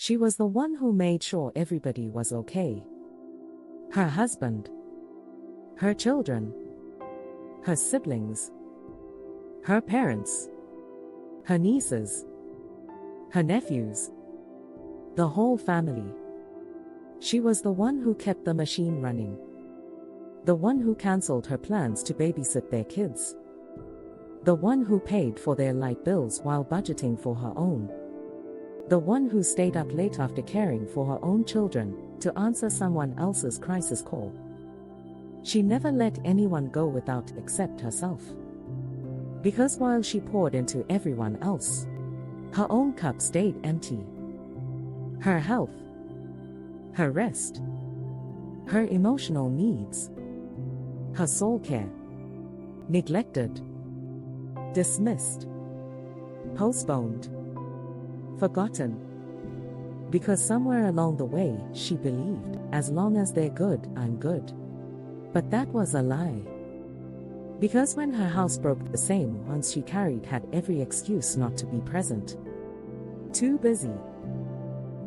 She was the one who made sure everybody was okay. Her husband, her children, her siblings, her parents, her nieces, her nephews, the whole family. She was the one who kept the machine running. The one who cancelled her plans to babysit their kids. The one who paid for their light bills while budgeting for her own. The one who stayed up late after caring for her own children to answer someone else's crisis call. She never let anyone go without except herself. Because while she poured into everyone else, her own cup stayed empty. Her health, her rest, her emotional needs, her soul care, neglected, dismissed, postponed, forgotten. Because somewhere along the way, she believed, as long as they're good, I'm good. But that was a lie. Because when her house broke, the same ones she carried had every excuse not to be present. Too busy.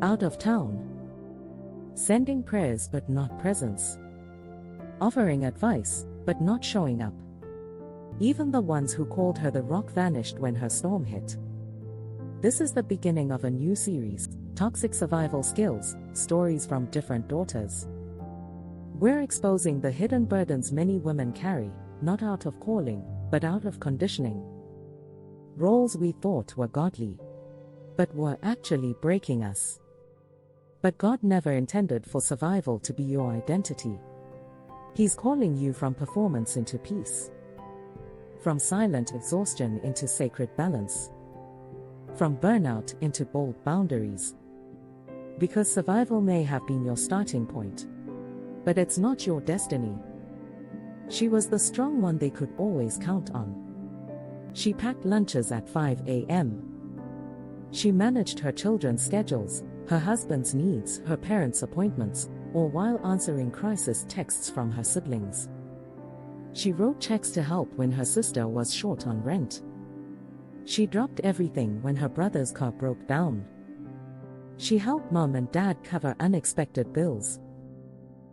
Out of town. Sending prayers but not presence. Offering advice, but not showing up. Even the ones who called her the rock vanished when her storm hit. This is the beginning of a new series, Toxic Survival Skills, Stories from Different Daughters. We're exposing the hidden burdens many women carry, not out of calling, but out of conditioning. Roles we thought were godly, but were actually breaking us. But God never intended for survival to be your identity. He's calling you from performance into peace. From silent exhaustion into sacred balance. From burnout into bold boundaries. Because survival may have been your starting point, but it's not your destiny. She was the strong one they could always count on. She packed lunches at 5 a.m. She managed her children's schedules, her husband's needs, her parents' appointments, all while answering crisis texts from her siblings. She wrote checks to help when her sister was short on rent. She dropped everything when her brother's car broke down. She helped mom and dad cover unexpected bills.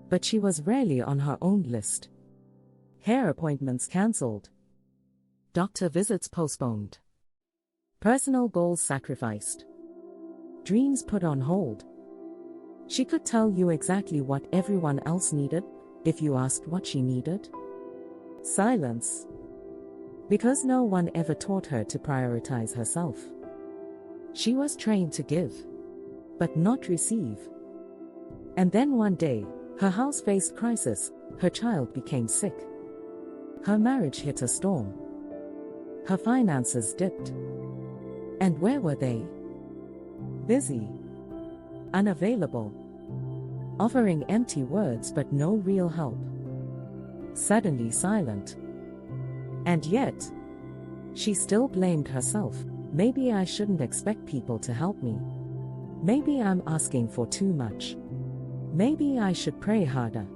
But she was rarely on her own list. Hair appointments cancelled. Doctor visits postponed. Personal goals sacrificed. Dreams put on hold. She could tell you exactly what everyone else needed, if you asked what she needed. Silence. Because no one ever taught her to prioritize herself. She was trained to give, but not receive. And then one day, her house faced crisis, her child became sick. Her marriage hit a storm. Her finances dipped. And where were they? Busy. Unavailable. Offering empty words but no real help. Suddenly silent. And yet, she still blamed herself. Maybe I shouldn't expect people to help me. Maybe I'm asking for too much. Maybe I should pray harder.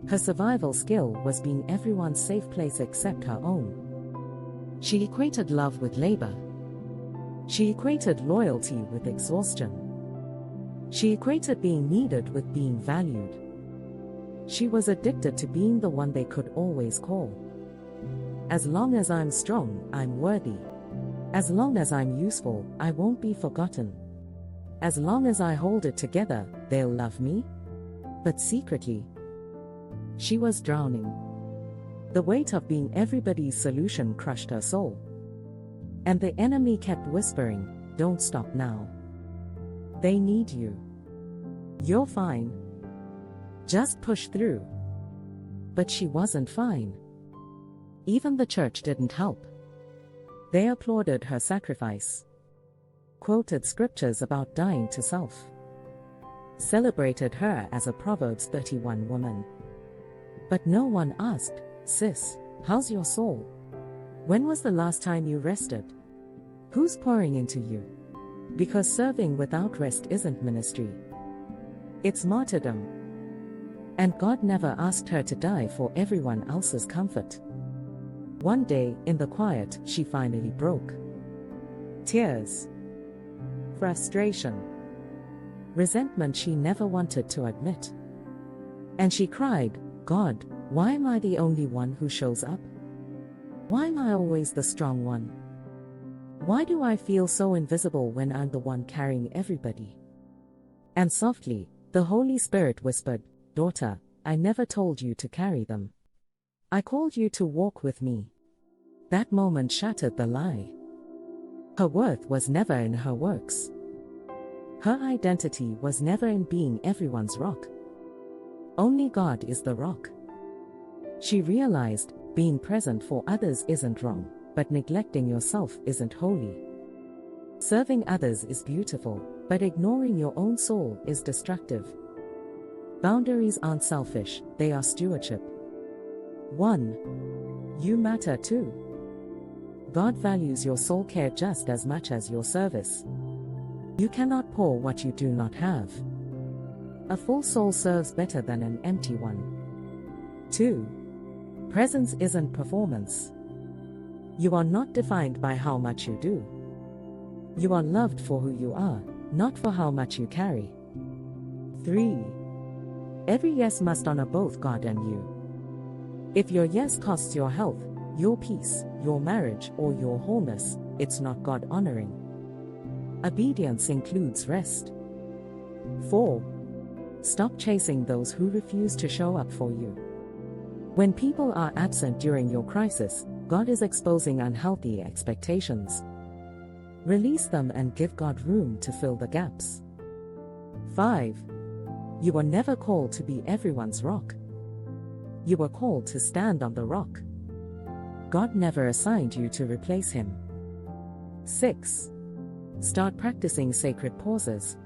Her survival skill was being everyone's safe place except her own. She equated love with labor. She equated loyalty with exhaustion. She equated being needed with being valued. She was addicted to being the one they could always call. As long as I'm strong, I'm worthy. As long as I'm useful, I won't be forgotten. As long as I hold it together, they'll love me. But secretly, she was drowning. The weight of being everybody's solution crushed her soul. And the enemy kept whispering, don't stop now. They need you. You're fine. Just push through. But she wasn't fine. Even the church didn't help. They applauded her sacrifice. Quoted scriptures about dying to self. Celebrated her as a Proverbs 31 woman. But no one asked, sis, how's your soul? When was the last time you rested? Who's pouring into you? Because serving without rest isn't ministry. It's martyrdom. And God never asked her to die for everyone else's comfort. One day, in the quiet, she finally broke. Tears. Frustration. resentment she never wanted to admit. And she cried, God, why am I the only one who shows up? Why am I always the strong one? Why do I feel so invisible when I'm the one carrying everybody? And softly, the Holy Spirit whispered, Daughter, I never told you to carry them. I called you to walk with me. That moment shattered the lie. Her worth was never in her works. Her identity was never in being everyone's rock. Only God is the rock. She realized, being present for others isn't wrong, but neglecting yourself isn't holy. Serving others is beautiful, but ignoring your own soul is destructive. Boundaries aren't selfish, they are stewardship. 1. You matter too. God values your soul care just as much as your service. You cannot pour what you do not have. A full soul serves better than an empty one. 2. Presence isn't performance. You are not defined by how much you do. You are loved for who you are, not for how much you carry. 3. Every yes must honor both God and you. If your yes costs your health, your peace, your marriage, or your wholeness, it's not God honoring. Obedience includes rest. 4. Stop chasing those who refuse to show up for you. When people are absent during your crisis, God is exposing unhealthy expectations. Release them and give God room to fill the gaps. 5. You were never called to be everyone's rock. You were called to stand on the rock. God never assigned you to replace him. 6. Start practicing sacred pauses.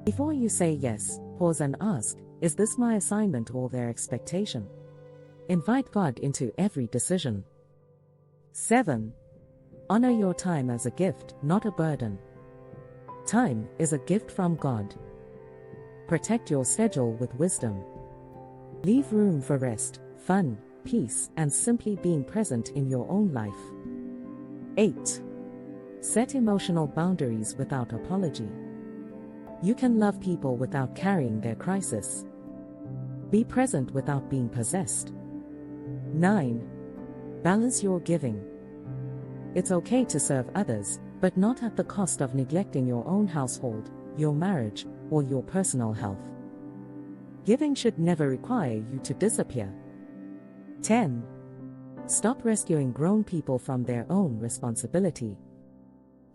Before you say yes, pause and ask, is this my assignment or their expectation? Invite God into every decision. 7. Honor your time as a gift, not a burden. Time is a gift from God. Protect your schedule with wisdom. Leave room for rest, fun, peace, and simply being present in your own life. 8. Set emotional boundaries without apology. You can love people without carrying their crisis. Be present without being possessed. 9. Balance your giving. It's okay to serve others, but not at the cost of neglecting your own household, your marriage, or your personal health. Giving should never require you to disappear. 10. Stop rescuing grown people from their own responsibility.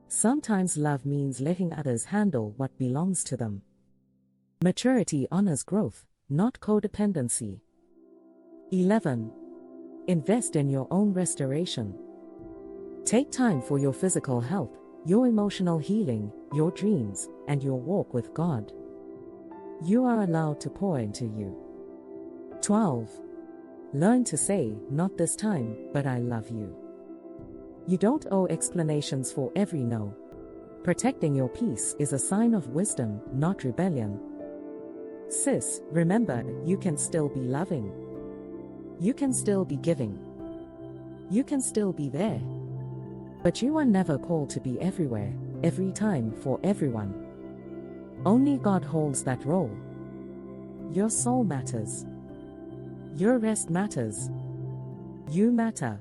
Sometimes love means letting others handle what belongs to them. Maturity honors growth, not codependency. 11. Invest in your own restoration. Take time for your physical health, your emotional healing, your dreams, and your walk with God. You are allowed to pour into you. 12. Learn to say, not this time, but I love you. You don't owe explanations for every no. Protecting your peace is a sign of wisdom, not rebellion. Sis, remember, you can still be loving. You can still be giving. You can still be there. But you are never called to be everywhere, every time, for everyone. Only God holds that role. Your soul matters. Your rest matters. You matter.